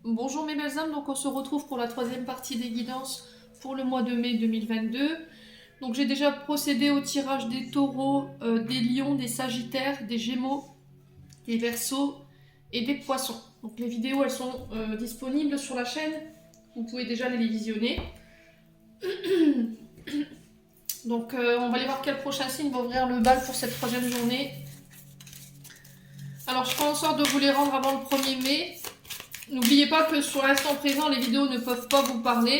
Bonjour mes belles âmes, donc on se retrouve pour la troisième partie des guidances pour le mois de mai 2022. Donc j'ai déjà procédé au tirage des taureaux, des lions, des sagittaires, des gémeaux, des verseaux et des poissons. Donc les vidéos elles sont disponibles sur la chaîne, vous pouvez déjà les visionner. Donc on va aller voir quel prochain signe va ouvrir le bal pour cette troisième journée. Alors je ferai en sorte de vous les rendre avant le 1er mai. N'oubliez pas que sur l'instant présent, les vidéos ne peuvent pas vous parler,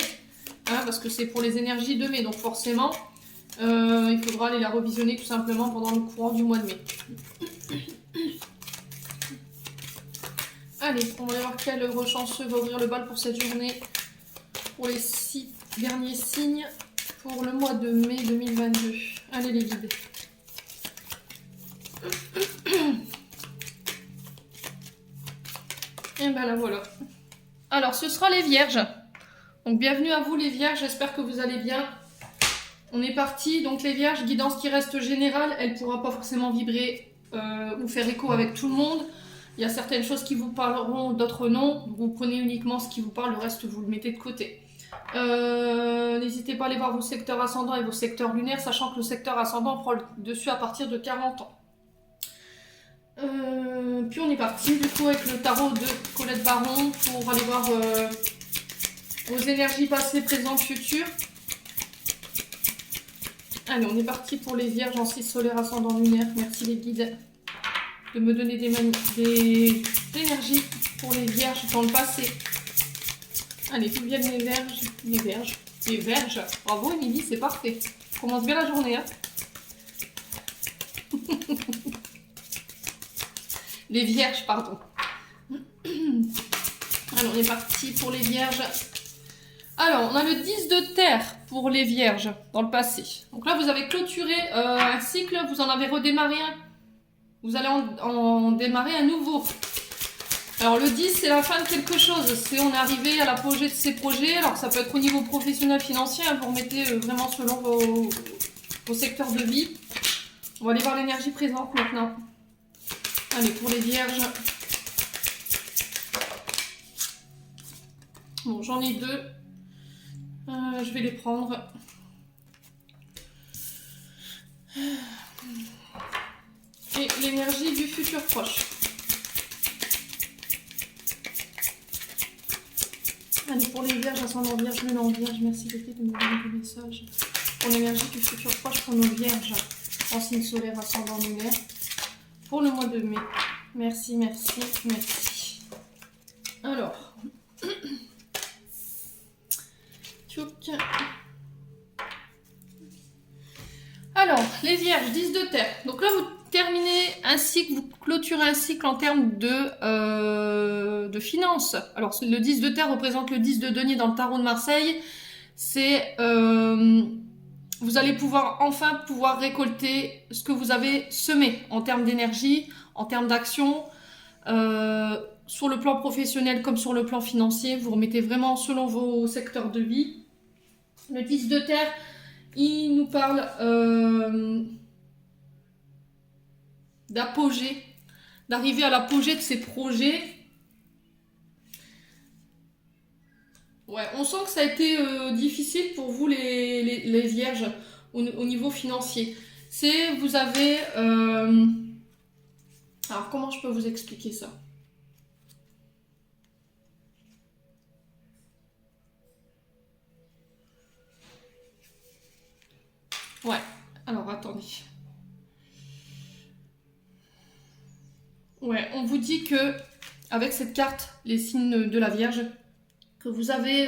hein, parce que c'est pour les énergies de mai, donc forcément, il faudra aller la revisionner tout simplement pendant le courant du mois de mai. Allez, on va aller voir quel heureux chanceux va ouvrir le bal pour cette journée, pour les 6 derniers signes, pour le mois de mai 2022. Allez les guides. Et ben là voilà. Alors ce sera les vierges. Donc bienvenue à vous les vierges, j'espère que vous allez bien. On est parti, donc les vierges, guidance qui reste générale, elle ne pourra pas forcément vibrer ou faire écho avec tout le monde. Il y a certaines choses qui vous parleront, d'autres non. Vous prenez uniquement ce qui vous parle, le reste vous le mettez de côté. N'hésitez pas à aller voir vos secteurs ascendants et vos secteurs lunaires, sachant que le secteur ascendant prend le dessus à partir de 40 ans. Puis on est parti du coup avec le tarot de Colette Baron pour aller voir vos énergies passées, présentes, futures. Allez, on est parti pour les vierges en 6 solaire ascendant lunaire. Merci les guides de me donner des énergies pour les vierges dans le passé. Allez, tout viennent les vierges, les vierges, les verges. Bravo Émilie, c'est parfait. On commence bien la journée, hein. Les vierges, pardon. Alors, on est parti pour les vierges. Alors, on a le 10 de terre pour les vierges dans le passé. Donc là, vous avez clôturé un cycle, vous en avez redémarré un. Vous allez en démarrer un nouveau. Alors, le 10, c'est la fin de quelque chose. On est arrivé à l'apogée de ces projets. Alors, ça peut être au niveau professionnel, financier. Hein, vous remettez vraiment selon vos secteurs de vie. On va aller voir l'énergie présente maintenant. Allez, pour les vierges. Bon, j'en ai deux. Je vais les prendre. Et l'énergie du futur proche. Allez, pour les vierges, ascendant vierge, lune en vierge, merci de me donner des messages. Pour l'énergie du futur proche, pour nos vierges, en signe solaire, ascendant lunaire. Pour le mois de mai. Merci, merci, merci. Alors. Tchouk. Alors, les vierges, 10 de terre. Donc là, vous terminez un cycle, vous clôturez un cycle en termes de finances. Alors, le 10 de terre représente le 10 de denier dans le tarot de Marseille. C'est... vous allez enfin pouvoir récolter ce que vous avez semé en termes d'énergie, en termes d'action, sur le plan professionnel comme sur le plan financier. Vous remettez vraiment selon vos secteurs de vie. Le 10 de terre, il nous parle d'apogée, d'arriver à l'apogée de ces projets. Ouais, on sent que ça a été difficile pour vous les vierges au niveau financier. Vous avez... alors comment je peux vous expliquer ça? Ouais, alors attendez. Ouais, on vous dit que avec cette carte, les signes de la Vierge, que vous avez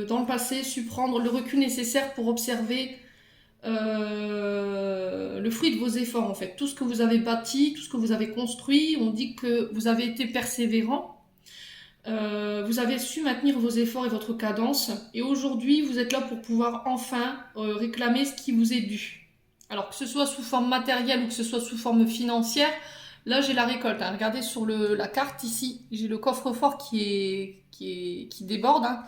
dans le passé su prendre le recul nécessaire pour observer le fruit de vos efforts en fait. Tout ce que vous avez bâti, tout ce que vous avez construit, on dit que vous avez été persévérant, vous avez su maintenir vos efforts et votre cadence, et aujourd'hui vous êtes là pour pouvoir enfin réclamer ce qui vous est dû. Alors que ce soit sous forme matérielle ou que ce soit sous forme financière, là j'ai la récolte. Hein. Regardez sur la carte ici, j'ai le coffre-fort qui déborde. Hein.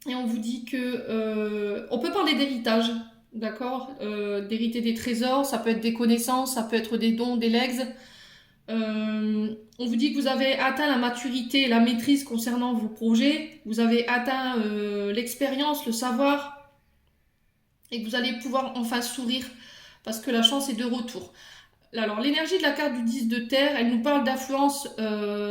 Et on vous dit que on peut parler d'héritage, d'accord, d'hériter des trésors, ça peut être des connaissances, ça peut être des dons, des legs. On vous dit que vous avez atteint la maturité et la maîtrise concernant vos projets. Vous avez atteint l'expérience, le savoir. Et que vous allez pouvoir enfin sourire parce que la chance est de retour. Alors, l'énergie de la carte du 10 de terre, elle nous parle d'influence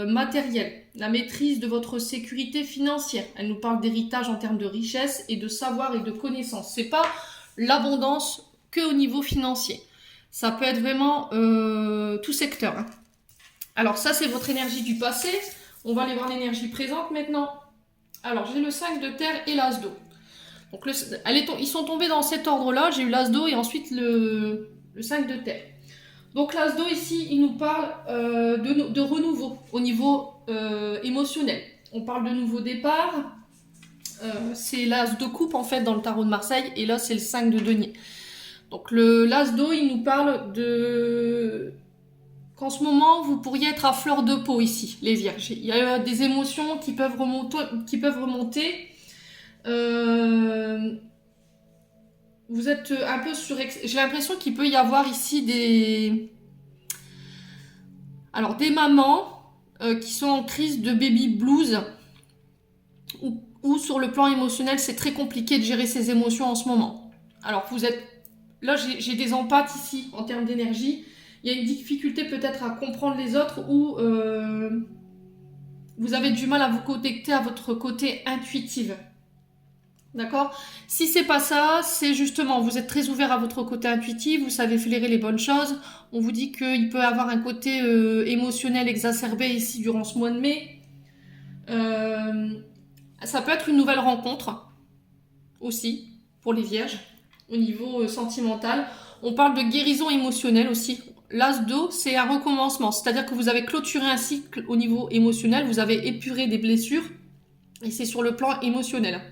matérielle, la maîtrise de votre sécurité financière. Elle nous parle d'héritage en termes de richesse et de savoir et de connaissances. C'est pas l'abondance que au niveau financier. Ça peut être vraiment tout secteur. Hein. Alors, ça, c'est votre énergie du passé. On va aller voir l'énergie présente maintenant. Alors, j'ai le 5 de terre et l'as d'eau. Donc, ils sont tombés dans cet ordre-là. J'ai eu l'as d'eau et ensuite le 5 de terre. Donc l'as d'eau ici, il nous parle de renouveau au niveau émotionnel. On parle de nouveau départ. C'est l'as de coupe en fait dans le tarot de Marseille et là c'est le 5 de denier. Donc l'as d'eau, il nous parle de qu'en ce moment vous pourriez être à fleur de peau ici, les vierges. Il y a des émotions qui peuvent remonter. Vous êtes un peu j'ai l'impression qu'il peut y avoir ici des mamans qui sont en crise de baby blues ou sur le plan émotionnel, c'est très compliqué de gérer ses émotions en ce moment. Alors vous êtes là, j'ai des empathes ici en termes d'énergie. Il y a une difficulté peut-être à comprendre les autres ou vous avez du mal à vous connecter à votre côté intuitif. D'accord? Si c'est pas ça, c'est justement, vous êtes très ouvert à votre côté intuitif, vous savez flairer les bonnes choses. On vous dit qu'il peut avoir un côté émotionnel exacerbé ici durant ce mois de mai. Ça peut être une nouvelle rencontre aussi pour les vierges au niveau sentimental. On parle de guérison émotionnelle aussi. L'as d'eau, c'est un recommencement. C'est-à-dire que vous avez clôturé un cycle au niveau émotionnel, vous avez épuré des blessures et c'est sur le plan émotionnel.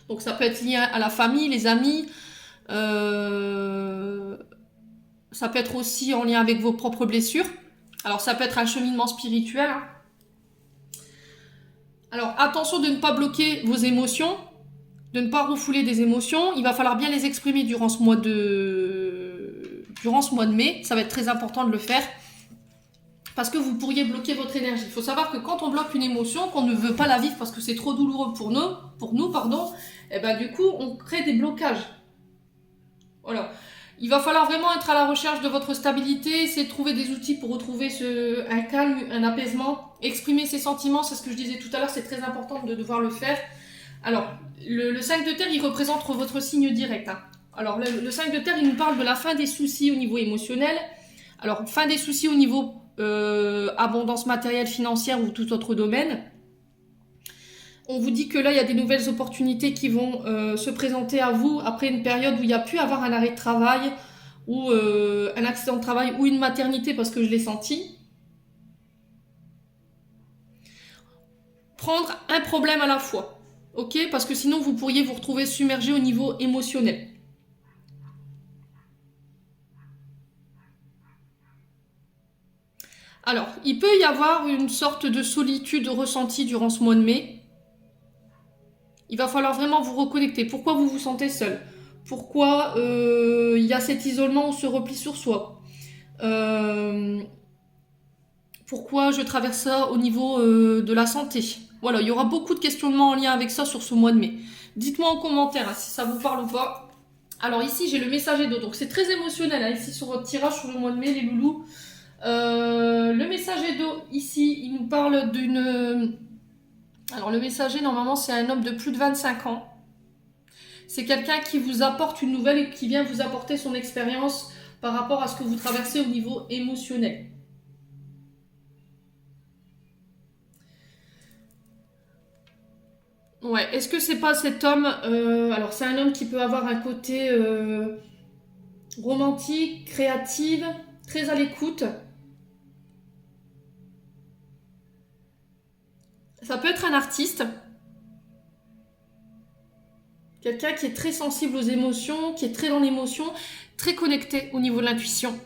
Donc ça peut être lié à la famille, les amis. Ça peut être aussi en lien avec vos propres blessures. Alors ça peut être un cheminement spirituel. Hein. Alors attention de ne pas bloquer vos émotions, de ne pas refouler des émotions. Il va falloir bien les exprimer durant ce mois de mai. Ça va être très important de le faire. Parce que vous pourriez bloquer votre énergie. Il faut savoir que quand on bloque une émotion, qu'on ne veut pas la vivre parce que c'est trop douloureux pour nous, et ben du coup, on crée des blocages. Voilà. Il va falloir vraiment être à la recherche de votre stabilité, essayer de trouver des outils pour retrouver un calme, un apaisement, exprimer ses sentiments, c'est ce que je disais tout à l'heure, c'est très important de devoir le faire. Alors, le 5 de terre, il représente votre signe direct. Hein. Alors, le 5 de terre, il nous parle de la fin des soucis au niveau émotionnel. Alors, fin des soucis au niveau abondance matérielle, financière ou tout autre domaine. On vous dit que là, il y a des nouvelles opportunités qui vont se présenter à vous après une période où il y a pu avoir un arrêt de travail ou un accident de travail ou une maternité parce que je l'ai senti. Prendre un problème à la fois, ok? Parce que sinon, vous pourriez vous retrouver submergé au niveau émotionnel. Alors, il peut y avoir une sorte de solitude ressentie durant ce mois de mai. Il va falloir vraiment vous reconnecter. Pourquoi vous vous sentez seul? Pourquoi il y a cet isolement ou ce repli sur soi? Pourquoi je traverse ça au niveau de la santé? Voilà, il y aura beaucoup de questionnements en lien avec ça sur ce mois de mai. Dites-moi en commentaire hein, si ça vous parle ou pas. Alors ici, j'ai le messager d'eau. Donc c'est très émotionnel hein, ici sur votre tirage sur le mois de mai, les loulous. Le messager d'eau, ici, il nous parle d'une... Alors le messager, normalement, c'est un homme de plus de 25 ans. C'est quelqu'un qui vous apporte une nouvelle et qui vient vous apporter son expérience par rapport à ce que vous traversez au niveau émotionnel. Ouais, est-ce que c'est pas cet homme... alors c'est un homme qui peut avoir un côté romantique, créative, très à l'écoute. Ça peut être un artiste. Quelqu'un qui est très sensible aux émotions, qui est très dans l'émotion, très connecté au niveau de l'intuition.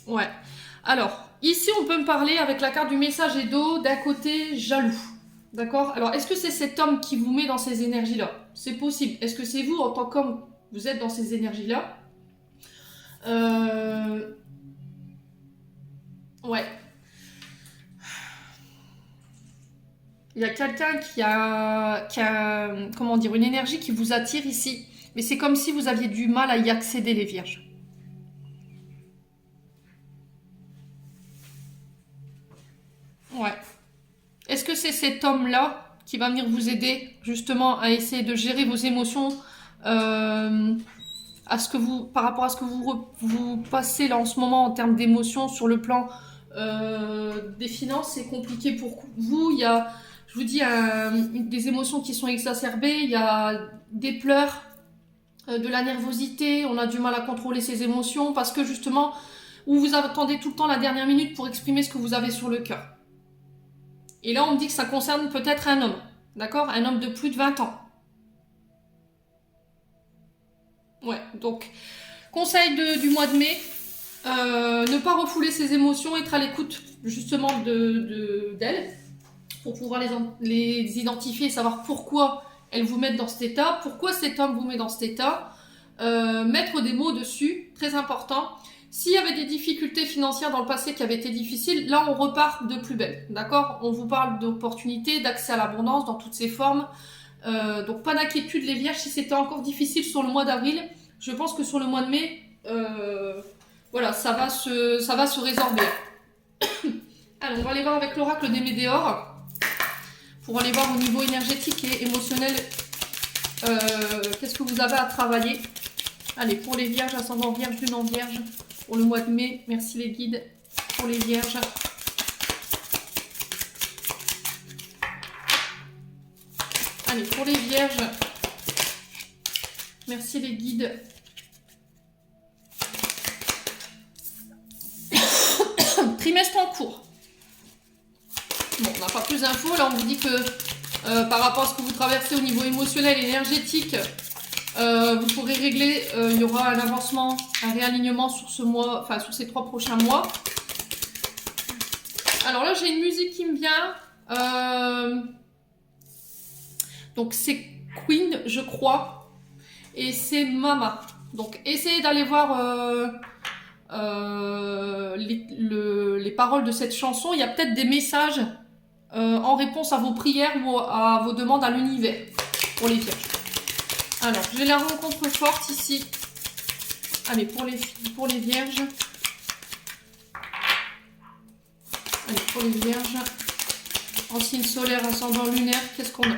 Ouais. Alors, ici, on peut me parler avec la carte du messager d'eau d'un côté jaloux. D'accord? Alors, est-ce que c'est cet homme qui vous met dans ces énergies-là? C'est possible. Est-ce que c'est vous, en tant qu'homme, vous êtes dans ces énergies-là? Ouais. Il y a quelqu'un qui a, comment dire, une énergie qui vous attire ici. Mais c'est comme si vous aviez du mal à y accéder, les vierges. Ouais. Est-ce que c'est cet homme-là qui va venir vous aider justement à essayer de gérer vos émotions par rapport à ce que vous passez là en ce moment en termes d'émotions sur le plan des finances? C'est compliqué pour vous. Il y a, je vous dis, des émotions qui sont exacerbées. Il y a des pleurs, de la nervosité. On a du mal à contrôler ses émotions parce que justement, vous attendez tout le temps la dernière minute pour exprimer ce que vous avez sur le cœur. Et là, on me dit que ça concerne peut-être un homme, d'accord? Un homme de plus de 20 ans. Ouais, donc, conseil du mois de mai, ne pas refouler ses émotions, être à l'écoute justement d'elles, pour pouvoir les identifier et savoir pourquoi elles vous mettent dans cet état, pourquoi cet homme vous met dans cet état, mettre des mots dessus, très important. S'il y avait des difficultés financières dans le passé qui avaient été difficiles, là on repart de plus belle, d'accord? On vous parle d'opportunités, d'accès à l'abondance dans toutes ses formes. Donc pas d'inquiétude les vierges, si c'était encore difficile sur le mois d'avril, je pense que sur le mois de mai, voilà, ça va se résorber. Alors on va aller voir avec l'oracle des Médéors, pour aller voir au niveau énergétique et émotionnel, qu'est-ce que vous avez à travailler. Allez, pour les vierges, ascendant vierge, lune en vierge, pour le mois de mai, merci les guides, pour les vierges. Allez, pour les vierges, merci les guides. Trimestre en cours. Bon, on n'a pas plus d'infos. Là, on vous dit que par rapport à ce que vous traversez au niveau émotionnel et énergétique, vous pourrez régler, il y aura un avancement, un réalignement sur ce mois, enfin sur ces 3 prochains mois. Alors là, j'ai une musique qui me vient. Donc c'est Queen, je crois, et c'est Mama. Donc essayez d'aller voir les paroles de cette chanson. Il y a peut-être des messages en réponse à vos prières ou à vos demandes à l'univers pour les vierges. Alors, j'ai la rencontre forte ici. Allez, pour les vierges. Allez, pour les vierges. En signe solaire, ascendant lunaire, qu'est-ce qu'on a?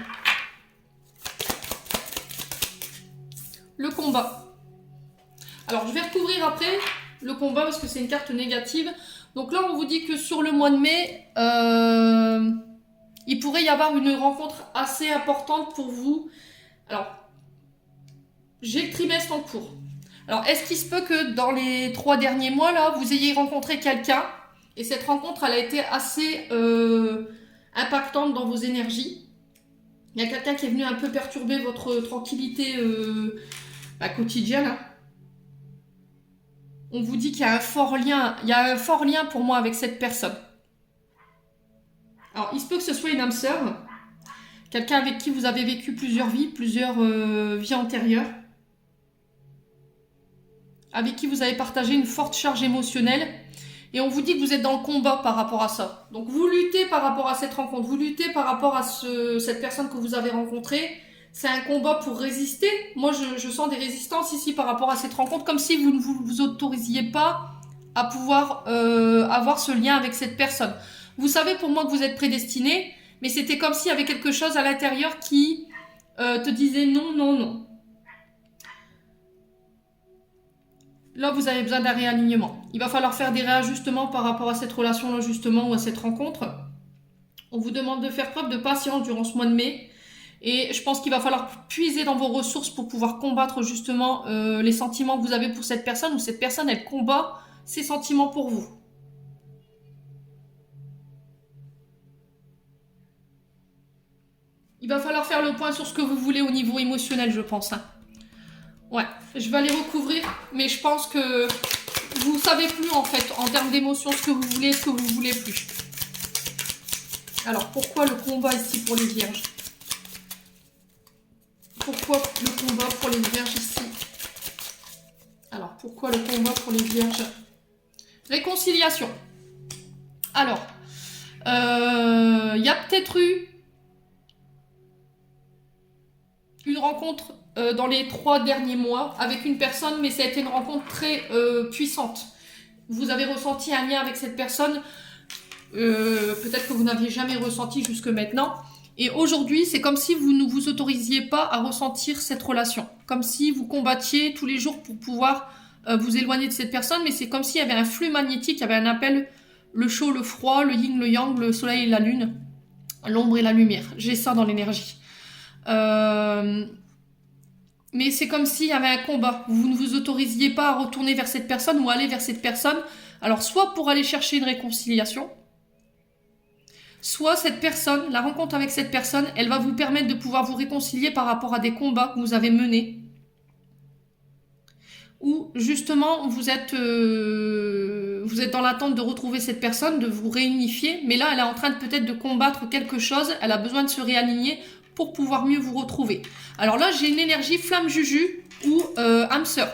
Le combat. Alors, je vais recouvrir après le combat parce que c'est une carte négative. Donc là, on vous dit que sur le mois de mai, il pourrait y avoir une rencontre assez importante pour vous. Alors, j'ai le trimestre en cours. Alors, est-ce qu'il se peut que dans les 3 derniers mois, là, vous ayez rencontré quelqu'un et cette rencontre, elle a été assez impactante dans vos énergies? Il y a quelqu'un qui est venu un peu perturber votre tranquillité quotidienne. Hein. On vous dit qu'il y a un fort lien. Il y a un fort lien pour moi avec cette personne. Alors, il se peut que ce soit une âme sœur. Quelqu'un avec qui vous avez vécu plusieurs vies, plusieurs vies antérieures. Avec qui vous avez partagé une forte charge émotionnelle. Et on vous dit que vous êtes dans le combat par rapport à ça. Donc vous luttez par rapport à cette rencontre. Vous luttez par rapport à cette personne que vous avez rencontrée. C'est un combat pour résister. Moi, je sens des résistances ici par rapport à cette rencontre. Comme si vous ne vous autorisiez pas à pouvoir avoir ce lien avec cette personne. Vous savez pour moi que vous êtes prédestiné. Mais c'était comme s'il y avait quelque chose à l'intérieur qui te disait non, non, non. Là, vous avez besoin d'un réalignement. Il va falloir faire des réajustements par rapport à cette relation-là, justement, ou à cette rencontre. On vous demande de faire preuve de patience durant ce mois de mai. Et je pense qu'il va falloir puiser dans vos ressources pour pouvoir combattre, justement, les sentiments que vous avez pour cette personne, ou cette personne, elle combat ses sentiments pour vous. Il va falloir faire le point sur ce que vous voulez au niveau émotionnel, je pense. Hein. Ouais, je vais aller recouvrir, mais je pense que vous savez plus en fait, en termes d'émotion, ce que vous voulez, ce que vous voulez plus. Alors, pourquoi le combat ici pour les vierges? Pourquoi le combat pour les vierges ici? Alors, pourquoi le combat pour les vierges? Réconciliation. Alors, il y a peut-être eu une rencontre dans les 3 derniers mois avec une personne, mais ça a été une rencontre très puissante. Vous avez ressenti un lien avec cette personne, peut-être que vous n'aviez jamais ressenti jusque maintenant. Et aujourd'hui, c'est comme si vous ne vous autorisiez pas à ressentir cette relation. Comme si vous combattiez tous les jours pour pouvoir vous éloigner de cette personne, mais c'est comme s'il y avait un flux magnétique, il y avait un appel, le chaud, le froid, le yin, le yang, le soleil et la lune, l'ombre et la lumière. J'ai ça dans l'énergie. Mais c'est comme s'il y avait un combat. Vous ne vous autorisiez pas à retourner vers cette personne ou aller vers cette personne. Alors, soit pour aller chercher une réconciliation, soit cette personne, la rencontre avec cette personne, elle va vous permettre de pouvoir vous réconcilier par rapport à des combats que vous avez menés. Ou justement, vous êtes dans l'attente de retrouver cette personne, de vous réunifier. Mais là, elle est en train de peut-être de combattre quelque chose. Elle a besoin de se réaligner pour pouvoir mieux vous retrouver. Alors là, j'ai une énergie flamme juju ou âme sœur.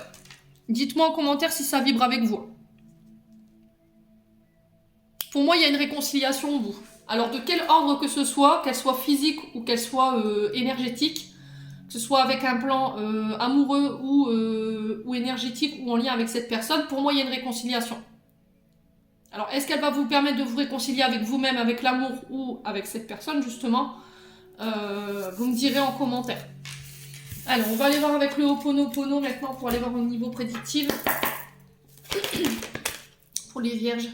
Dites-moi en commentaire si ça vibre avec vous. Pour moi, il y a une réconciliation au bout. Alors de quel ordre que ce soit, qu'elle soit physique ou qu'elle soit énergétique, que ce soit avec un plan amoureux ou énergétique ou en lien avec cette personne, pour moi, il y a une réconciliation. Alors, est-ce qu'elle va vous permettre de vous réconcilier avec vous-même, avec l'amour ou avec cette personne, justement? Vous me direz en commentaire. Alors, on va aller voir avec le Ho'oponopono maintenant pour aller voir au niveau prédictif. Pour les vierges.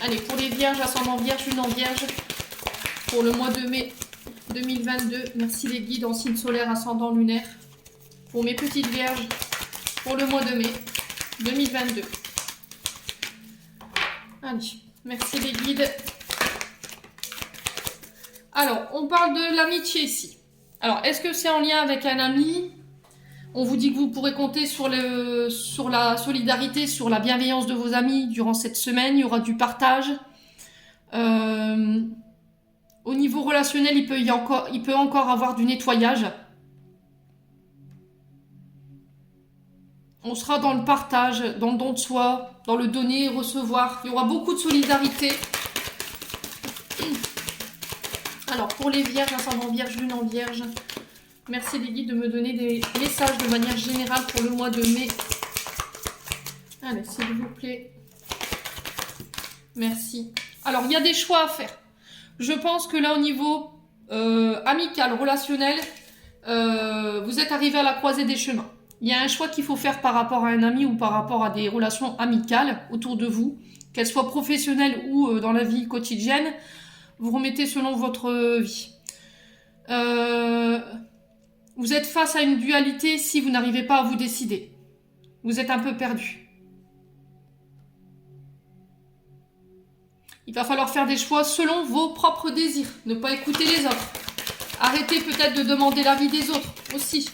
Allez, pour les vierges, ascendant vierge, lune en vierge. Pour le mois de mai 2022. Merci les guides en signe solaire, ascendant lunaire. Pour mes petites vierges, pour le mois de mai 2022. Allez, merci les guides. Alors, on parle de l'amitié ici. Alors, est-ce que c'est en lien avec un ami? On vous dit que vous pourrez compter sur la solidarité, sur la bienveillance de vos amis durant cette semaine. Il y aura du partage. Au niveau relationnel, il peut encore avoir du nettoyage. On sera dans le partage, dans le don de soi, dans le donner et recevoir. Il y aura beaucoup de solidarité. Alors, pour les vierges, ascendant vierge, lune en vierge, merci les guides de me donner des messages de manière générale pour le mois de mai. Allez, s'il vous plaît. Merci. Alors, il y a des choix à faire. Je pense que là, au niveau amical, relationnel, vous êtes arrivé à la croisée des chemins. Il y a un choix qu'il faut faire par rapport à un ami ou par rapport à des relations amicales autour de vous, qu'elles soient professionnelles ou dans la vie quotidienne. Vous remettez selon votre vie. Vous êtes face à une dualité si vous n'arrivez pas à vous décider. Vous êtes un peu perdu. Il va falloir faire des choix selon vos propres désirs. Ne pas écouter les autres. Arrêtez peut-être de demander l'avis des autres aussi.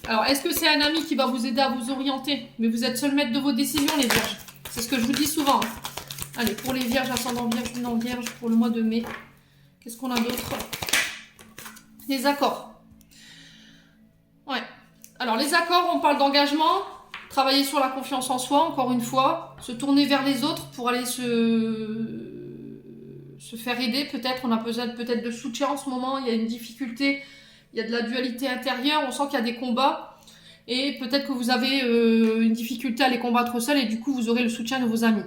Alors, est-ce que c'est un ami qui va vous aider à vous orienter? Mais vous êtes seul maître de vos décisions, les vierges. C'est ce que je vous dis souvent. Allez, pour les vierges, ascendant vierge, lune en vierge, pour le mois de mai. Qu'est-ce qu'on a d'autre? Les accords. Ouais. Alors, les accords, on parle d'engagement. Travailler sur la confiance en soi, encore une fois. Se tourner vers les autres pour aller se faire aider. Peut-être, on a besoin peut-être de soutien en ce moment. Il y a une difficulté. Il y a de la dualité intérieure, on sent qu'il y a des combats et peut-être que vous avez une difficulté à les combattre seul et du coup vous aurez le soutien de vos amis.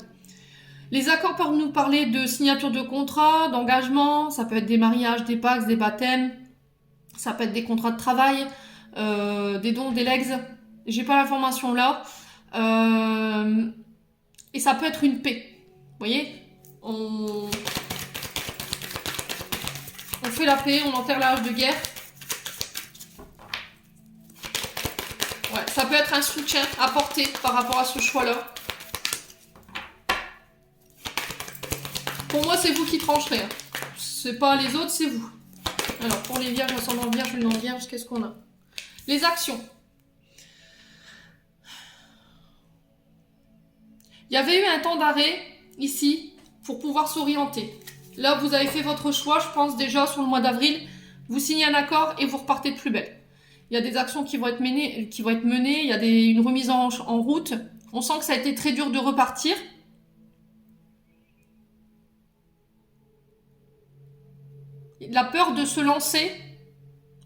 Les accords peuvent nous parler de signature de contrat, d'engagement, ça peut être des mariages, des pactes, des baptêmes, ça peut être des contrats de travail, des dons, des legs, j'ai pas l'information là. Et ça peut être une paix, vous voyez, on fait la paix, on enterre la hache de guerre. Ouais, ça peut être un soutien apporté par rapport à ce choix-là. Pour moi, c'est vous qui trancherez. Hein. C'est pas les autres, c'est vous. Alors, pour les vierges, ascendant vierge, lune en vierge, qu'est-ce qu'on a? Les actions. Il y avait eu un temps d'arrêt, ici, pour pouvoir s'orienter. Là, vous avez fait votre choix, je pense déjà, sur le mois d'avril. Vous signez un accord et vous repartez de plus belle. Il y a des actions qui vont être menées, il y a une remise en route. On sent que ça a été très dur de repartir. La peur de se lancer.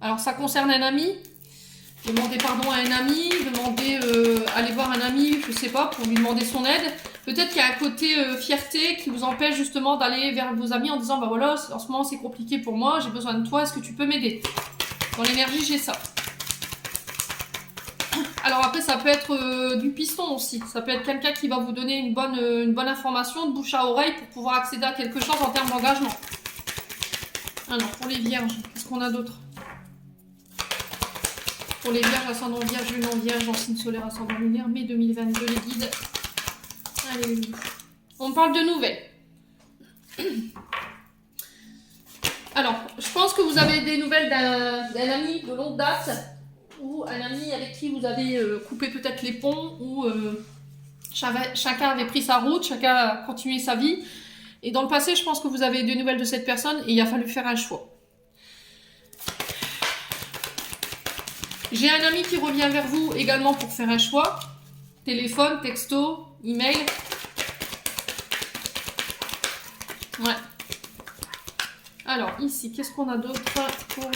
Alors ça concerne un ami. Demander pardon à un ami, aller voir un ami, je sais pas, pour lui demander son aide. Peut-être qu'il y a un côté fierté qui vous empêche justement d'aller vers vos amis en disant bah voilà, en ce moment c'est compliqué pour moi, j'ai besoin de toi, est-ce que tu peux m'aider? Dans l'énergie, j'ai ça. Alors après, ça peut être du piston aussi. Ça peut être quelqu'un qui va vous donner une bonne information de bouche à oreille pour pouvoir accéder à quelque chose en termes d'engagement. Alors, pour les vierges, qu'est-ce qu'on a d'autre? Pour les vierges, ascendant vierge, lune en vierge, en signe solaire, ascendant lunaire, mai 2022, les guides. Allez, on parle de nouvelles. Alors, je pense que vous avez des nouvelles d'un ami de longue date, ou un ami avec qui vous avez coupé peut-être les ponts, ou chacun avait pris sa route, chacun a continué sa vie. Et dans le passé, je pense que vous avez des nouvelles de cette personne et il a fallu faire un choix. J'ai un ami qui revient vers vous également pour faire un choix. Téléphone, texto, email. Ouais. Alors, ici, qu'est-ce qu'on a d'autre pour...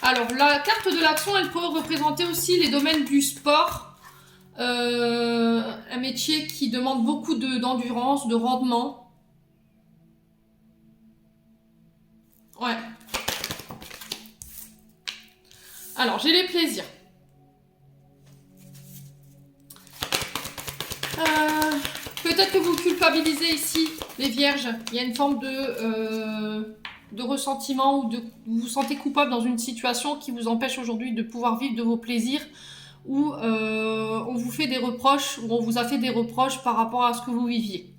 Alors, la carte de l'action, elle peut représenter aussi les domaines du sport. Un métier qui demande beaucoup d'endurance, de rendement. Ouais. Alors, j'ai les plaisirs. Peut-être que vous culpabilisez ici, les vierges. Il y a une forme de ressentiment ou vous vous sentez coupable dans une situation qui vous empêche aujourd'hui de pouvoir vivre de vos plaisirs, où on vous fait des reproches, ou on vous a fait des reproches par rapport à ce que vous viviez.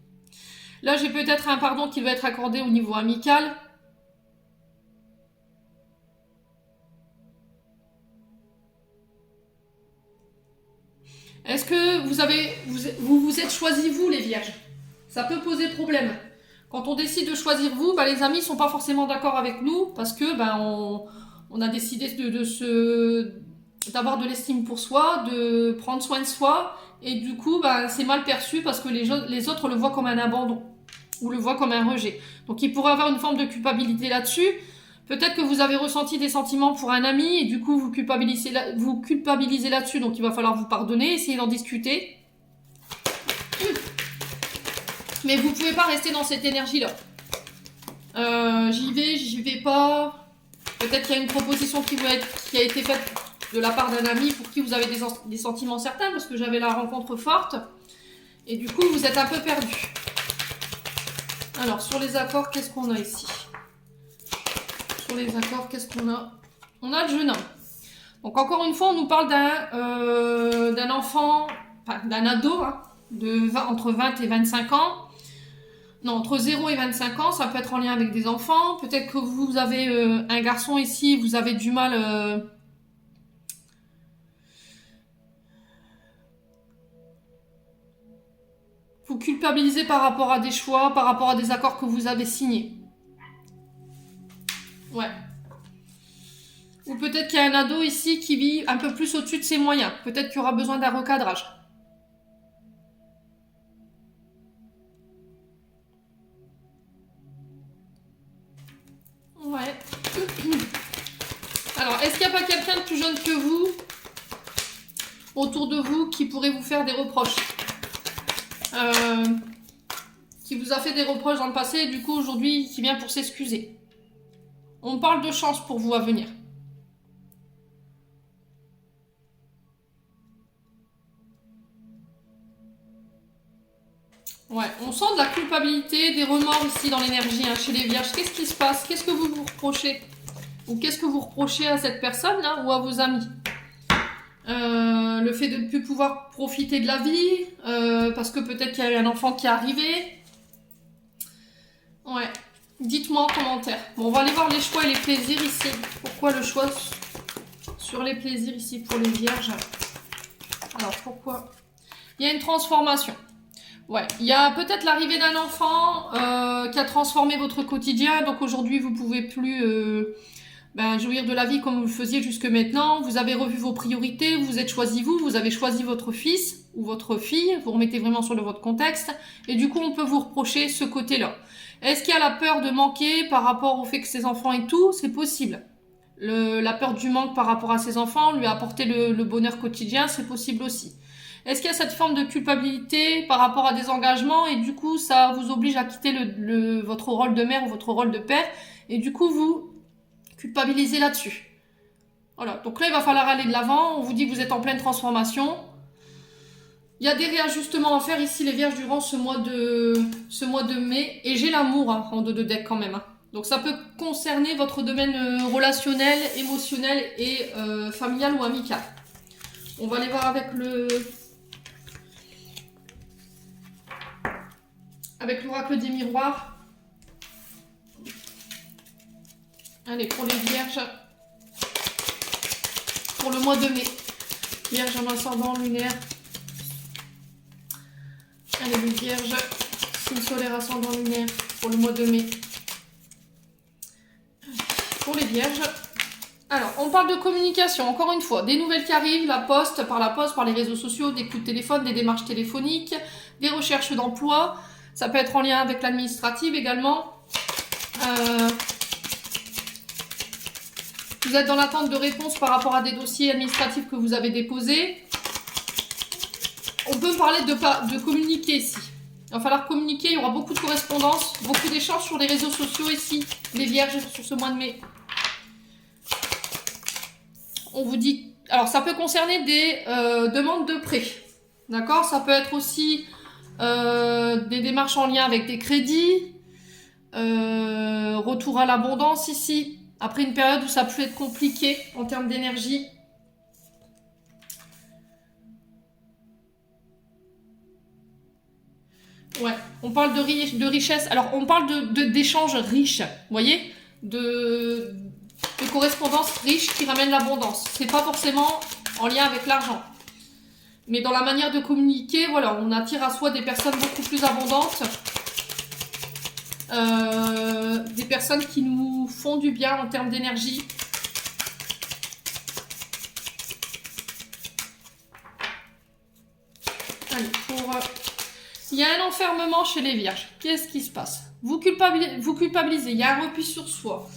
Là, j'ai peut-être un pardon qui va être accordé au niveau amical. Est-ce que vous vous êtes choisi vous, les vierges? Ça peut poser problème. Quand on décide de choisir vous, bah, les amis ne sont pas forcément d'accord avec nous parce que bah, on a décidé d'avoir de l'estime pour soi, de prendre soin de soi, et du coup bah, c'est mal perçu parce que les autres le voient comme un abandon ou le voient comme un rejet. Donc il pourrait avoir une forme de culpabilité là-dessus. Peut-être que vous avez ressenti des sentiments pour un ami et du coup vous culpabilisez là-dessus, donc il va falloir vous pardonner, essayer d'en discuter. Mais vous ne pouvez pas rester dans cette énergie-là. J'y vais pas. Peut-être qu'il y a une proposition qui a été faite de la part d'un ami pour qui vous avez des sentiments certains, parce que j'avais la rencontre forte. Et du coup, vous êtes un peu perdu. Alors, sur les accords, qu'est-ce qu'on a ici? Sur les accords, qu'est-ce qu'on a? On a le jeune homme. Donc, encore une fois, on nous parle d'un enfant, enfin, d'un ado, hein, entre 20 et 25 ans. Non, entre 0 et 25 ans, ça peut être en lien avec des enfants. Peut-être que vous avez un garçon ici, vous avez du mal... Vous culpabilisez par rapport à des choix, par rapport à des accords que vous avez signés. Ouais. Ou peut-être qu'il y a un ado ici qui vit un peu plus au-dessus de ses moyens. Peut-être qu'il y aura besoin d'un recadrage. Ouais. Alors, est-ce qu'il n'y a pas quelqu'un de plus jeune que vous, autour de vous, qui pourrait vous faire des reproches, qui vous a fait des reproches dans le passé et du coup, aujourd'hui, qui vient pour s'excuser? On parle de chance pour vous à venir. Ouais, on sent de la culpabilité, des remords ici dans l'énergie, hein, chez les vierges. Qu'est-ce qui se passe? Qu'est-ce que vous reprochez? Ou qu'est-ce que vous reprochez à cette personne-là ou à vos amis? Le fait de ne plus pouvoir profiter de la vie, parce que peut-être qu'il y a eu un enfant qui est arrivé. Ouais, dites-moi en commentaire. Bon, on va aller voir les choix et les plaisirs ici. Pourquoi le choix sur les plaisirs ici pour les vierges? Alors, pourquoi? Il y a une transformation. Ouais, il y a peut-être l'arrivée d'un enfant qui a transformé votre quotidien. Donc aujourd'hui, vous pouvez plus jouir de la vie comme vous le faisiez jusque maintenant. Vous avez revu vos priorités, vous êtes choisi vous avez choisi votre fils ou votre fille, vous remettez vraiment sur votre contexte, et du coup on peut vous reprocher ce côté-là. Est-ce qu'il y a la peur de manquer par rapport au fait que ses enfants et tout? C'est possible. La peur du manque par rapport à ses enfants, lui apporter le bonheur quotidien, c'est possible aussi. Est-ce qu'il y a cette forme de culpabilité par rapport à des engagements et du coup ça vous oblige à quitter votre rôle de mère ou votre rôle de père et du coup vous culpabilisez là-dessus? Voilà, donc là il va falloir aller de l'avant, on vous dit que vous êtes en pleine transformation. Il y a des réajustements à faire ici les vierges durant ce mois de mai et j'ai l'amour en dos de deck quand même. Donc ça peut concerner votre domaine relationnel, émotionnel et familial ou amical. On va aller voir avec l'oracle des miroirs. Allez, pour les vierges, pour le mois de mai. Vierge en ascendant lunaire. Allez, les vierges, signe solaire ascendant lunaire pour le mois de mai. Pour les vierges. Alors, on parle de communication, encore une fois, des nouvelles qui arrivent, la poste, par les réseaux sociaux, des coups de téléphone, des démarches téléphoniques, des recherches d'emploi. Ça peut être en lien avec l'administrative également. Vous êtes dans l'attente de réponses par rapport à des dossiers administratifs que vous avez déposés. On peut parler de communiquer ici. Il va falloir communiquer, il y aura beaucoup de correspondances, beaucoup d'échanges sur les réseaux sociaux ici, les vierges, sur ce mois de mai. On vous dit... Alors, ça peut concerner des demandes de prêt. D'accord? Ça peut être aussi des démarches en lien avec des crédits. Retour à l'abondance ici. Après une période où ça peut être compliqué en termes d'énergie. Ouais, on parle de richesse. Alors, on parle d'échanges riches, vous voyez, de correspondance riche qui ramène l'abondance. C'est pas forcément en lien avec l'argent. Mais dans la manière de communiquer, voilà, on attire à soi des personnes beaucoup plus abondantes. Des personnes qui nous font du bien en termes d'énergie. Allez, il y a un enfermement chez les vierges. Qu'est-ce qui se passe? Vous culpabilisez, il y a un repli sur soi.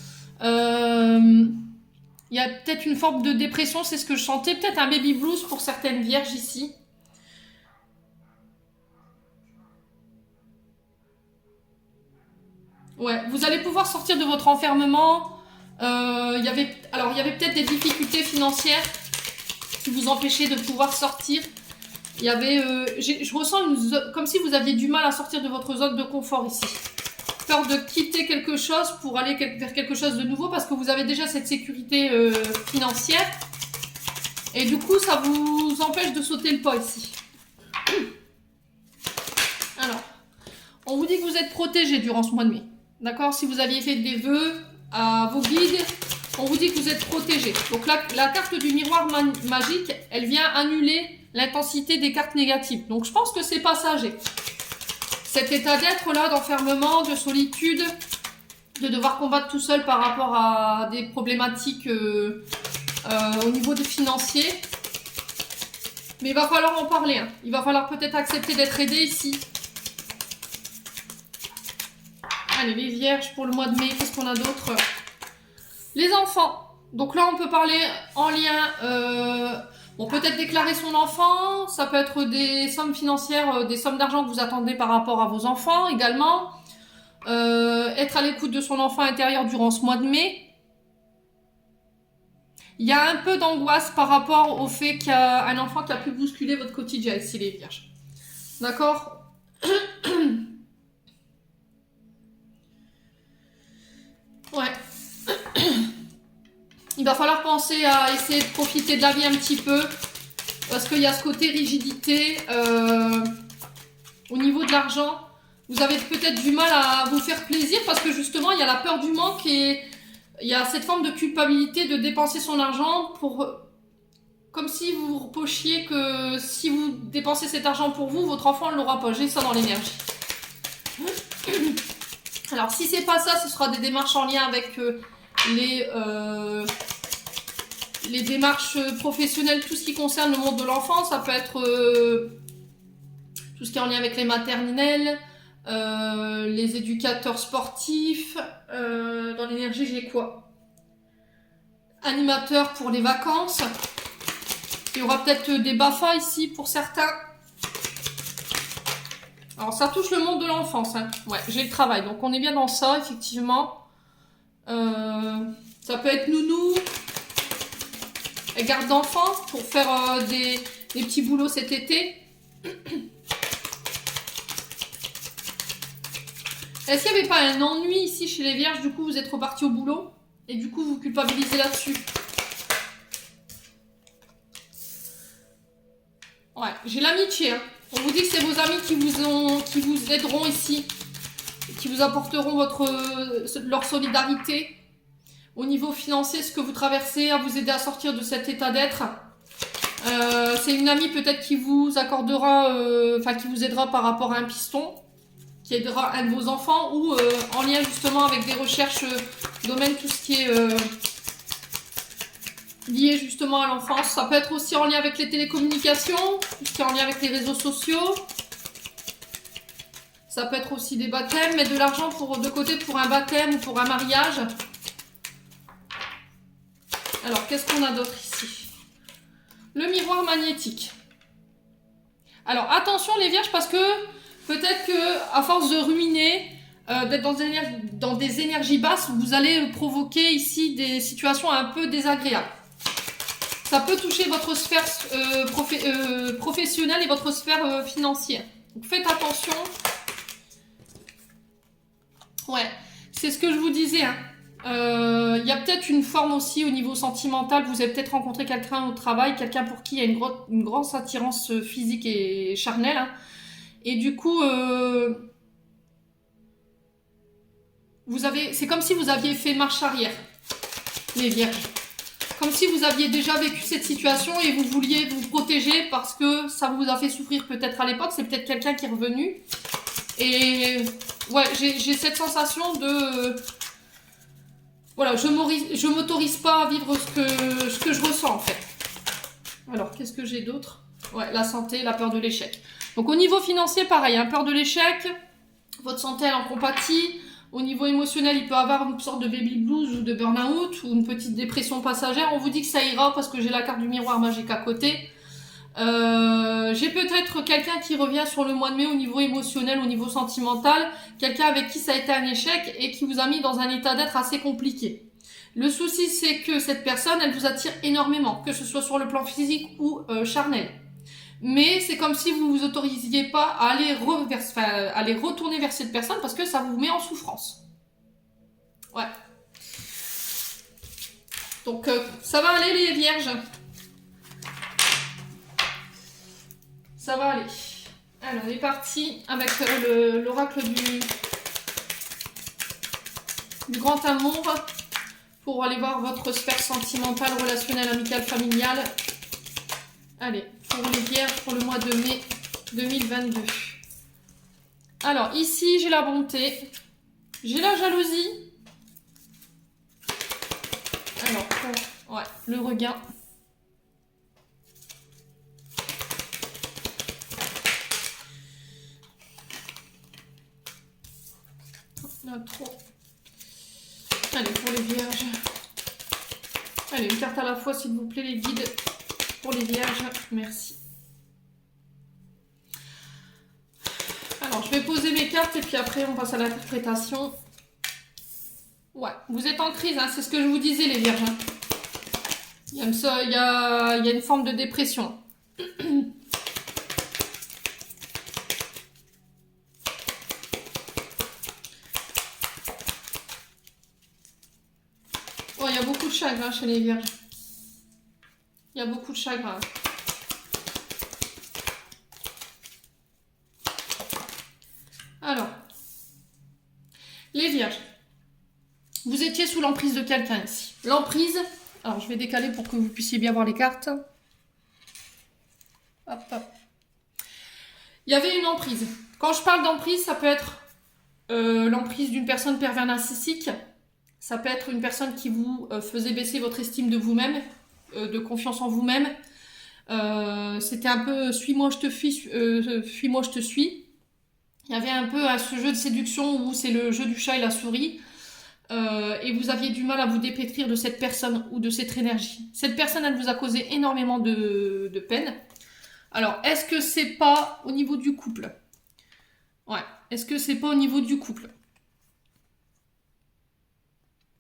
Il y a peut-être une forme de dépression, c'est ce que je sentais. Peut-être un baby blues pour certaines vierges ici. Ouais, vous allez pouvoir sortir de votre enfermement. Il y avait peut-être des difficultés financières qui vous empêchaient de pouvoir sortir. Il y avait, je ressens comme si vous aviez du mal à sortir de votre zone de confort ici. Peur de quitter quelque chose pour aller vers quelque chose de nouveau parce que vous avez déjà cette sécurité financière. Et du coup, ça vous empêche de sauter le pas ici. Alors, on vous dit que vous êtes protégé durant ce mois de mai. D'accord? Si vous aviez fait des vœux à vos guides, on vous dit que vous êtes protégé. Donc la carte du miroir magique, elle vient annuler l'intensité des cartes négatives. Donc je pense que c'est passager. Cet état d'être là, d'enfermement, de solitude, de devoir combattre tout seul par rapport à des problématiques au niveau des financiers. Mais il va falloir en parler. Hein. Il va falloir peut-être accepter d'être aidé ici. Allez, les vierges pour le mois de mai, qu'est-ce qu'on a d'autre? Les enfants. Donc là, on peut parler en lien... Bon, peut-être déclarer son enfant, ça peut être des sommes financières, des sommes d'argent que vous attendez par rapport à vos enfants également. Être à l'écoute de son enfant intérieur durant ce mois de mai. Il y a un peu d'angoisse par rapport au fait qu'il y a un enfant qui a pu bousculer votre quotidien ici, les vierges. D'accord? Ouais. Il va falloir penser à essayer de profiter de la vie un petit peu. Parce qu'il y a ce côté rigidité. Au niveau de l'argent, vous avez peut-être du mal à vous faire plaisir. Parce que justement, il y a la peur du manque. Et il y a cette forme de culpabilité de dépenser son argent pour... Comme si vous vous reprochiez que si vous dépensez cet argent pour vous, votre enfant ne l'aura pas. J'ai ça dans l'énergie. Alors, si c'est pas ça, ce sera des démarches en lien avec les démarches professionnelles, tout ce qui concerne le monde de l'enfant. Ça peut être tout ce qui est en lien avec les maternelles, les éducateurs sportifs. Dans l'énergie, j'ai quoi? Animateur pour les vacances. Il y aura peut-être des BAFA ici pour certains. Alors ça touche le monde de l'enfance. Hein. Ouais, j'ai le travail. Donc on est bien dans ça, effectivement. Ça peut être nounou et garde d'enfants pour faire des petits boulots cet été. Est-ce qu'il n'y avait pas un ennui ici chez les vierges? Du coup, vous êtes repartis au boulot et du coup, vous culpabilisez là-dessus. Ouais, j'ai l'amitié. Hein. On vous dit que c'est vos amis qui vous aideront ici, qui vous apporteront leur solidarité au niveau financier, ce que vous traversez, à vous aider à sortir de cet état d'être. C'est une amie peut-être qui vous accordera, qui vous aidera par rapport à un piston, qui aidera un de vos enfants ou en lien justement avec des recherches domaine, tout ce qui est lié justement à l'enfance. Ça peut être aussi en lien avec les télécommunications, tout ce qui est en lien avec les réseaux sociaux. Ça peut être aussi des baptêmes, mettre de l'argent de côté pour un baptême ou pour un mariage. Alors, qu'est-ce qu'on a d'autre ici? Le miroir magnétique. Alors, attention les vierges, parce que peut-être que à force de ruminer, d'être dans des énergies basses, vous allez provoquer ici des situations un peu désagréables. Ça peut toucher votre sphère professionnelle et votre sphère financière. Donc faites attention. Ouais, c'est ce que je vous disais. Hein. Y a peut-être une forme aussi au niveau sentimental. Vous avez peut-être rencontré quelqu'un au travail, quelqu'un pour qui il y a une grosse attirance physique et charnelle. Hein. Et du coup, c'est comme si vous aviez fait marche arrière, les vierges. Comme si vous aviez déjà vécu cette situation et vous vouliez vous protéger parce que ça vous a fait souffrir peut-être à l'époque. C'est peut-être quelqu'un qui est revenu. Et ouais, j'ai cette sensation de... voilà, je m'autorise pas à vivre ce que je ressens en fait. Alors, qu'est-ce que j'ai d'autre? Ouais, la santé, la peur de l'échec. Donc au niveau financier, pareil, hein, peur de l'échec. Votre santé, elle en compatit. Au niveau émotionnel, il peut avoir une sorte de baby blues ou de burn-out ou une petite dépression passagère. On vous dit que ça ira parce que j'ai la carte du miroir magique à côté. J'ai peut-être quelqu'un qui revient sur le mois de mai au niveau émotionnel, au niveau sentimental. Quelqu'un avec qui ça a été un échec et qui vous a mis dans un état d'être assez compliqué. Le souci, c'est que cette personne, elle vous attire énormément, que ce soit sur le plan physique ou charnel. Mais c'est comme si vous vous autorisiez pas à aller retourner vers cette personne parce que ça vous met en souffrance. Ouais. Donc, ça va aller les vierges. Ça va aller. Alors, on est parti avec l'oracle du grand amour pour aller voir votre sphère sentimentale, relationnelle, amicale, familiale. Allez, pour les vierges pour le mois de mai 2022. Alors, ici, j'ai la bonté. J'ai la jalousie. Alors, ouais, le regain. Là, trop. Allez, pour les vierges. Allez, une carte à la fois, s'il vous plaît, les guides. Pour les vierges, merci. Alors, je vais poser mes cartes et puis après, on passe à l'interprétation. Ouais, vous êtes en crise, hein, c'est ce que je vous disais, les vierges. Hein. Il y a une forme de dépression. Oh, il y a beaucoup de chagrin chez les vierges. Il y a beaucoup de chagrin. Alors, les vierges, vous étiez sous l'emprise de quelqu'un ici. L'emprise, alors je vais décaler pour que vous puissiez bien voir les cartes. Hop, hop. Il y avait une emprise. Quand je parle d'emprise, ça peut être l'emprise d'une personne pervers narcissique. Ça peut être une personne qui vous faisait baisser votre estime de vous-même, de confiance en vous-même. C'était un peu suis-moi, je te fuis, fuis-moi, je te suis. Il y avait un peu ce jeu de séduction où c'est le jeu du chat et la souris. Et vous aviez du mal à vous dépêtrir de cette personne ou de cette énergie. Cette personne, elle vous a causé énormément de peine. Alors, est-ce que c'est pas au niveau du couple? Ouais, est-ce que c'est pas au niveau du couple?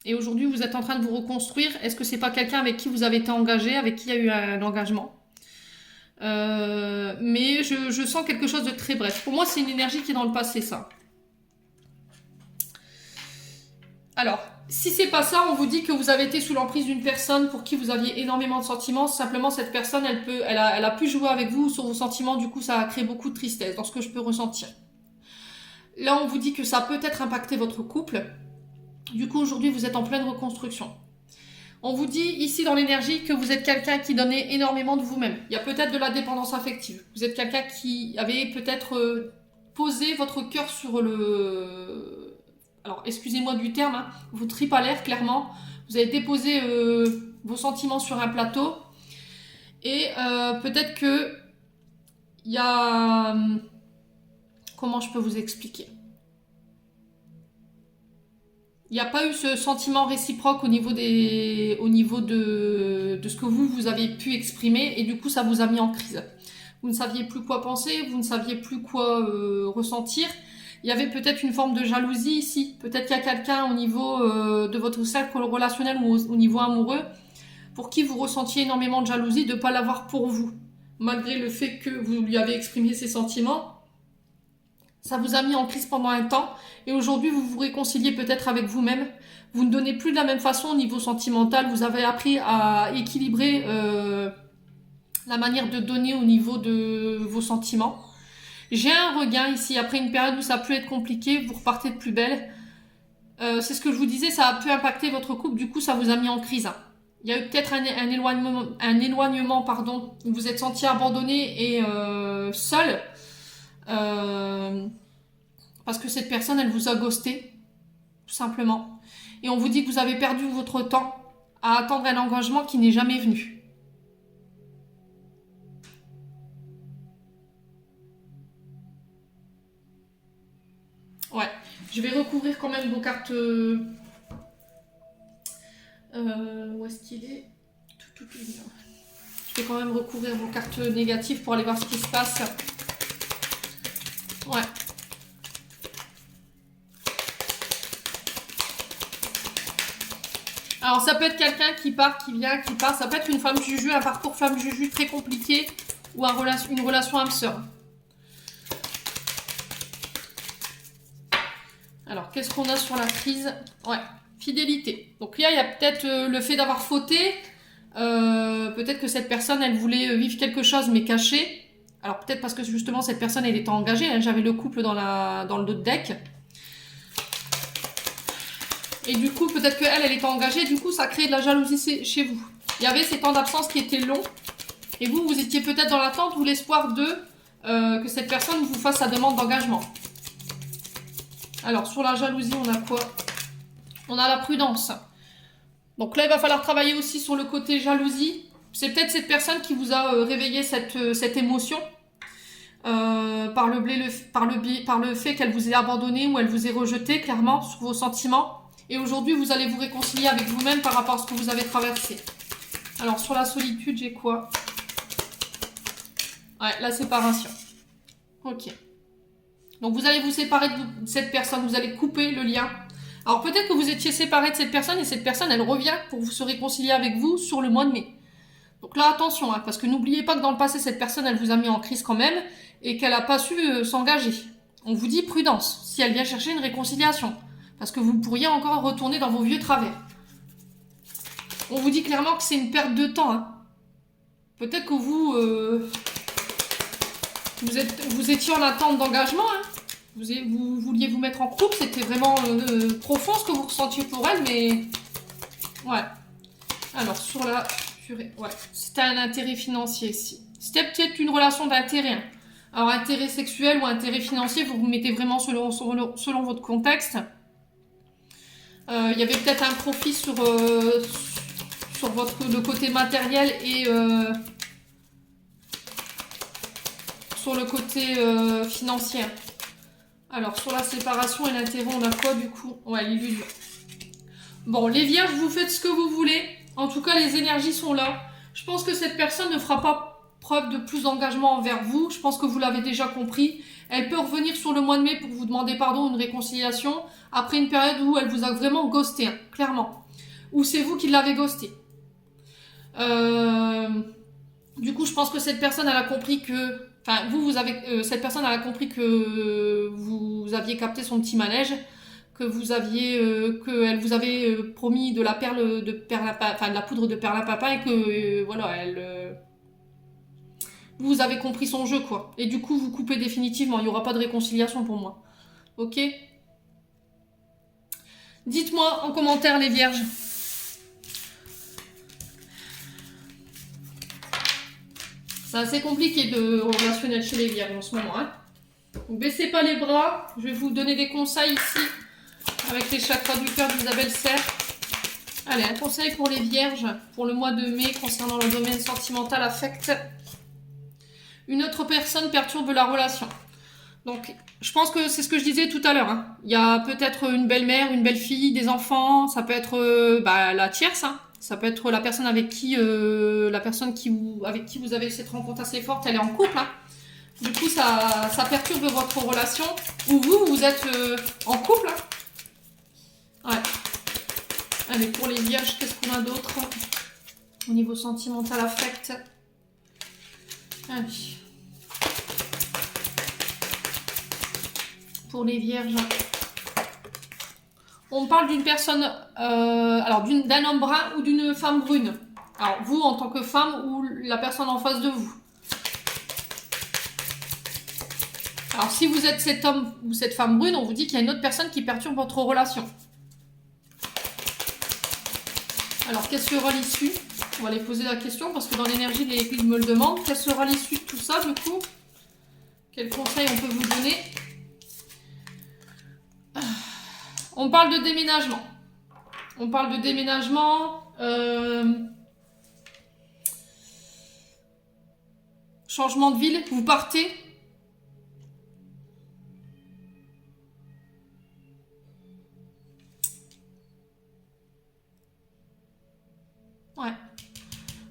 Et aujourd'hui, vous êtes en train de vous reconstruire. Est-ce que c'est pas quelqu'un avec qui vous avez été engagé, avec qui il y a eu un engagement? Mais je sens quelque chose de très bref. Pour moi, c'est une énergie qui est dans le passé, ça. Alors, si c'est pas ça, on vous dit que vous avez été sous l'emprise d'une personne pour qui vous aviez énormément de sentiments. Simplement, cette personne, elle a pu jouer avec vous sur vos sentiments. Du coup, ça a créé beaucoup de tristesse dans ce que je peux ressentir. Là, on vous dit que ça a peut-être impacté votre couple. Du coup, aujourd'hui, vous êtes en pleine reconstruction. On vous dit ici dans l'énergie que vous êtes quelqu'un qui donnait énormément de vous-même. Il y a peut-être de la dépendance affective. Vous êtes quelqu'un qui avait peut-être posé votre cœur sur le... Alors, excusez-moi du terme, hein, vos tripes à l'air, clairement. Vous avez déposé vos sentiments sur un plateau. Et peut-être que... Il y a... Comment je peux vous expliquer ? Il n'y a pas eu ce sentiment réciproque au niveau de ce que vous avez pu exprimer et du coup ça vous a mis en crise. Vous ne saviez plus quoi penser, vous ne saviez plus quoi ressentir. Il y avait peut-être une forme de jalousie ici. Peut-être qu'il y a quelqu'un au niveau de votre cercle relationnel ou au niveau amoureux pour qui vous ressentiez énormément de jalousie de ne pas l'avoir pour vous. Malgré le fait que vous lui avez exprimé ses sentiments, ça vous a mis en crise pendant un temps et aujourd'hui vous vous réconciliez peut-être avec vous-même. Vous ne donnez plus de la même façon au niveau sentimental. Vous avez appris à équilibrer la manière de donner au niveau de vos sentiments. J'ai un regain ici après une période où ça a pu être compliqué. Vous repartez de plus belle. C'est ce que je vous disais, ça a pu impacter votre couple. Du coup, ça vous a mis en crise. Il y a eu peut-être un éloignement, pardon. Vous vous êtes senti abandonné et seul. Parce que cette personne, elle vous a ghosté, tout simplement. Et on vous dit que vous avez perdu votre temps à attendre un engagement qui n'est jamais venu. Ouais, je vais recouvrir quand même vos cartes. Où est-ce qu'il est? Je vais quand même recouvrir vos cartes négatives pour aller voir ce qui se passe. Ouais. Alors ça peut être quelqu'un qui part, qui vient, qui part. Ça peut être une femme juju, un parcours femme juju très compliqué ou une relation âme sœur. Alors qu'est-ce qu'on a sur la crise? Ouais, fidélité. Donc là il y a peut-être le fait d'avoir fauté. Peut-être que cette personne elle voulait vivre quelque chose mais caché. Alors peut-être parce que justement cette personne elle était engagée. Hein, j'avais le couple dans le dos de deck. Et du coup, peut-être qu'elle, elle était engagée. Du coup, ça crée de la jalousie chez vous. Il y avait ces temps d'absence qui étaient longs. Et vous, vous étiez peut-être dans l'attente ou l'espoir que cette personne vous fasse sa demande d'engagement. Alors, sur la jalousie, on a quoi? On a la prudence. Donc là, il va falloir travailler aussi sur le côté jalousie. C'est peut-être cette personne qui vous a réveillé cette émotion. Par le fait qu'elle vous ait abandonné ou elle vous ait rejeté, clairement, sur vos sentiments. Et aujourd'hui, vous allez vous réconcilier avec vous-même par rapport à ce que vous avez traversé. Alors, sur la solitude, j'ai quoi? Ouais, la séparation. Ok. Donc, vous allez vous séparer de cette personne. Vous allez couper le lien. Alors, peut-être que vous étiez séparé de cette personne et cette personne, elle revient pour vous se réconcilier avec vous sur le mois de mai. Donc là, attention, hein, parce que n'oubliez pas que dans le passé, cette personne, elle vous a mis en crise quand même et qu'elle n'a pas su s'engager. On vous dit prudence, si elle vient chercher une réconciliation. Parce que vous pourriez encore retourner dans vos vieux travers. On vous dit clairement que c'est une perte de temps. Hein. Peut-être que vous étiez en attente d'engagement. Hein. Vous vouliez vous mettre en couple. C'était vraiment profond ce que vous ressentiez pour elle. Mais ouais. Alors sur la... Ouais. C'était un intérêt financier ici. C'était peut-être une relation d'intérêt. Hein. Alors intérêt sexuel ou intérêt financier, vous vous mettez vraiment selon votre contexte. Il y avait peut-être un profit sur, sur le côté matériel et sur le côté financier. Alors, sur la séparation et l'intérêt, on a quoi du coup? Ouais, l'illusion. Bon, les vierges, vous faites ce que vous voulez. En tout cas, les énergies sont là. Je pense que cette personne ne fera pas preuve de plus d'engagement envers vous. Je pense que vous l'avez déjà compris. Elle peut revenir sur le mois de mai pour vous demander pardon, une réconciliation, après une période où elle vous a vraiment ghosté, hein, clairement. Ou c'est vous qui l'avez ghosté. Du coup, je pense que cette personne, elle a compris que... Enfin, vous avez... cette personne, elle a compris que vous aviez capté son petit manège, que vous aviez... qu'elle vous avait promis de la perle de perlimpinpin, enfin de la poudre de perlimpinpin et que, voilà, elle... vous avez compris son jeu, quoi. Et du coup, vous coupez définitivement. Il n'y aura pas de réconciliation pour moi. Ok? Dites-moi en commentaire, les vierges. C'est assez compliqué de relationnel chez les vierges en ce moment. Hein. Donc, baissez pas les bras. Je vais vous donner des conseils ici avec les chakras du cœur d'Isabelle Serre. Allez, un conseil pour les vierges pour le mois de mai concernant le domaine sentimental affect. Une autre personne perturbe la relation. Donc, je pense que c'est ce que je disais tout à l'heure. Hein. Il y a peut-être une belle-mère, une belle-fille, des enfants. Ça peut être la tierce. Hein. Ça peut être la personne avec qui, avec qui vous avez cette rencontre assez forte. Elle est en couple. Hein. Du coup, ça perturbe votre relation. Ou vous êtes en couple. Hein. Ouais. Allez, pour les vierges, qu'est-ce qu'on a d'autre au niveau sentimental affect? Allez. Pour les vierges. On parle d'une personne, alors d'un homme brun ou d'une femme brune. Alors vous en tant que femme ou la personne en face de vous. Alors si vous êtes cet homme ou cette femme brune, on vous dit qu'il y a une autre personne qui perturbe votre relation. Alors quelle sera l'issue? On va les poser la question parce que dans l'énergie, les guides me le demandent. Quelle sera l'issue de tout ça du coup? Quel conseil on peut vous donner? On parle de déménagement. On parle de déménagement. Changement de ville. Vous partez. Ouais.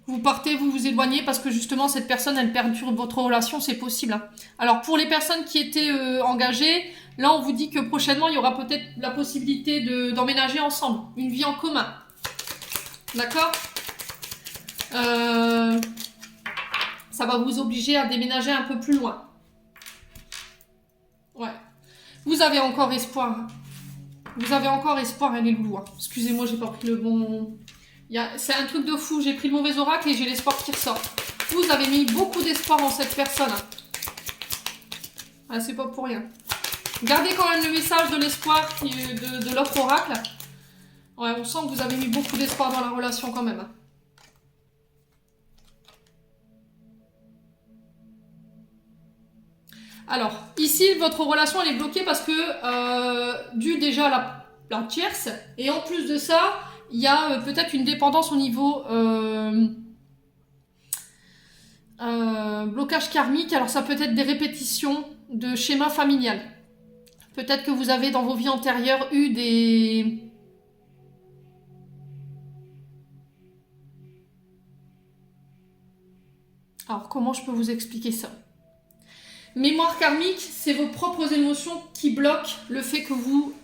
Vous partez, vous vous éloignez parce que justement cette personne, elle perturbe votre relation, c'est possible. Hein. Alors pour les personnes qui étaient engagées, là on vous dit que prochainement il y aura peut-être la possibilité d'emménager ensemble, une vie en commun. D'accord? Ça va vous obliger à déménager un peu plus loin. Ouais. Vous avez encore espoir. Hein. Vous avez encore espoir, hein, les loulous. Hein. Excusez-moi, j'ai pas pris le bon... C'est un truc de fou, j'ai pris le mauvais oracle et j'ai l'espoir qui ressort. Vous avez mis beaucoup d'espoir en cette personne. Ah, c'est pas pour rien. Gardez quand même le message de l'espoir de l'autre oracle. Ouais, on sent que vous avez mis beaucoup d'espoir dans la relation quand même. Alors, ici, votre relation elle est bloquée parce que, dû déjà à la tierce, et en plus de ça... Il y a peut-être une dépendance au niveau blocage karmique. Alors ça peut être des répétitions de schémas familial. Peut-être que vous avez dans vos vies antérieures eu des... Alors comment je peux vous expliquer ça? Mémoire karmique, c'est vos propres émotions qui bloquent le fait que vous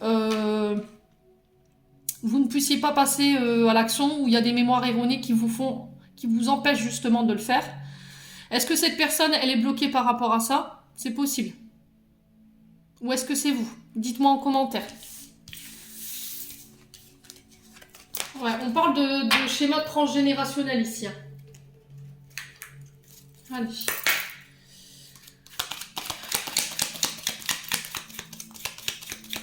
ne puissiez pas passer à l'action, où il y a des mémoires erronées qui vous empêchent justement de le faire. Est-ce que cette personne, elle est bloquée par rapport à ça? C'est possible. Ou est-ce que c'est vous? Dites-moi en commentaire. Ouais, on parle de schéma transgénérationnel ici. Allez.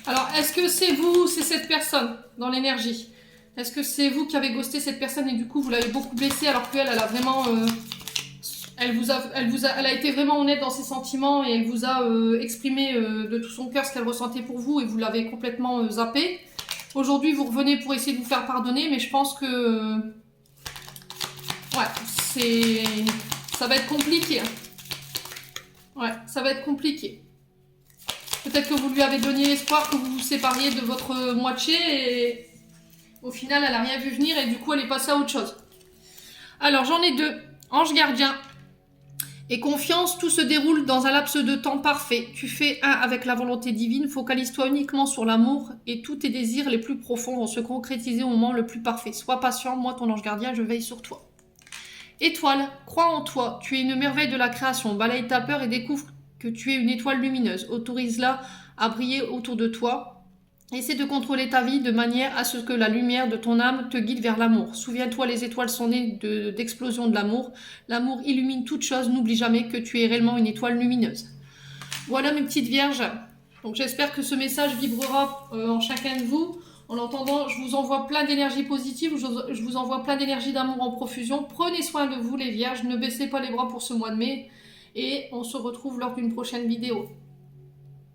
Alors, est-ce que c'est vous, c'est cette personne dans l'énergie? Est-ce que c'est vous qui avez ghosté cette personne et du coup vous l'avez beaucoup blessée alors qu'elle, elle a vraiment... elle a été vraiment honnête dans ses sentiments et elle vous a exprimé de tout son cœur ce qu'elle ressentait pour vous et vous l'avez complètement zappé? Aujourd'hui, vous revenez pour essayer de vous faire pardonner, mais je pense que... Ouais, ça va être compliqué. Ouais, ça va être compliqué. Peut-être que vous lui avez donné l'espoir que vous vous sépariez de votre moitié et au final, elle n'a rien vu venir et du coup, elle est passée à autre chose. Alors, j'en ai deux. Ange gardien et confiance, tout se déroule dans un laps de temps parfait. Tu fais un avec la volonté divine, focalise-toi uniquement sur l'amour et tous tes désirs les plus profonds vont se concrétiser au moment le plus parfait. Sois patient, moi ton ange gardien, je veille sur toi. Étoile, crois en toi, tu es une merveille de la création, balaye ta peur et découvre que tu es une étoile lumineuse. Autorise-la à briller autour de toi. Essaie de contrôler ta vie de manière à ce que la lumière de ton âme te guide vers l'amour. Souviens-toi, les étoiles sont nées d'explosion de l'amour. L'amour illumine toute chose. N'oublie jamais que tu es réellement une étoile lumineuse. Voilà mes petites vierges. Donc j'espère que ce message vibrera en chacun de vous. En l'entendant, je vous envoie plein d'énergie positive. Je vous envoie plein d'énergie d'amour en profusion. Prenez soin de vous les vierges. Ne baissez pas les bras pour ce mois de mai. Et on se retrouve lors d'une prochaine vidéo.